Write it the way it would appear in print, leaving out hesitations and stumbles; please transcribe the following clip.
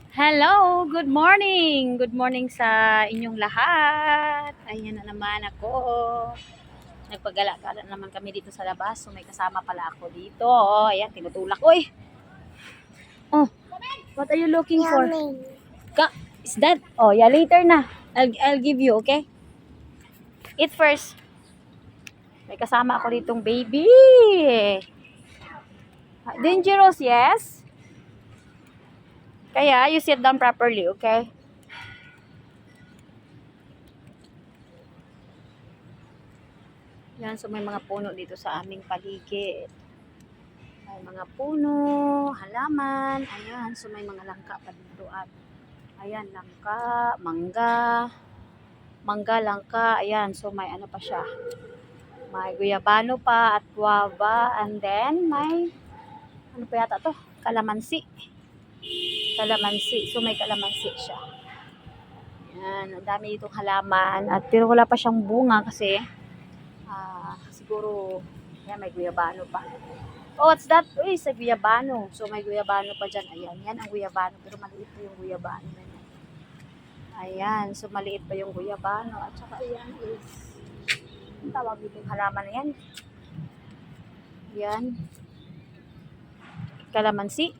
Hello, good morning. Good morning sa inyong lahat. Ayan na naman ako. Nagpagala-gala naman kami dito sa labas. So may kasama pala ako dito. Oh, ayan, tinutulak. Uy! Oh, what are you looking for? Is that? Oh, yeah, later na. I'll give you, okay? Eat first. May kasama ako ditong baby. Dangerous, yes? Kaya, you sit down properly, okay? Yan, so may mga puno dito sa aming paligid. May mga puno, halaman, ayan, so may mga langka pa dito at ayan, langka, mangga, langka, ayan, so may ano pa siya, may guyabano pa at guava, and then may, ano pa yata to, kalamansi, so may kalamansi siya. Ayan, ang dami ditong halaman, at pero wala pa siyang bunga kasi, siguro, ayan, may guyabano pa. Oh, what's that? Uy, sa guyabano. So, may guyabano pa dyan. Ayan, yan ang guyabano. Pero maliit pa yung guyabano na yan. Ayan, so maliit pa yung guyabano. At saka, ayan is, ang tawag dito yung halaman na yan. Yan. Kalamansi.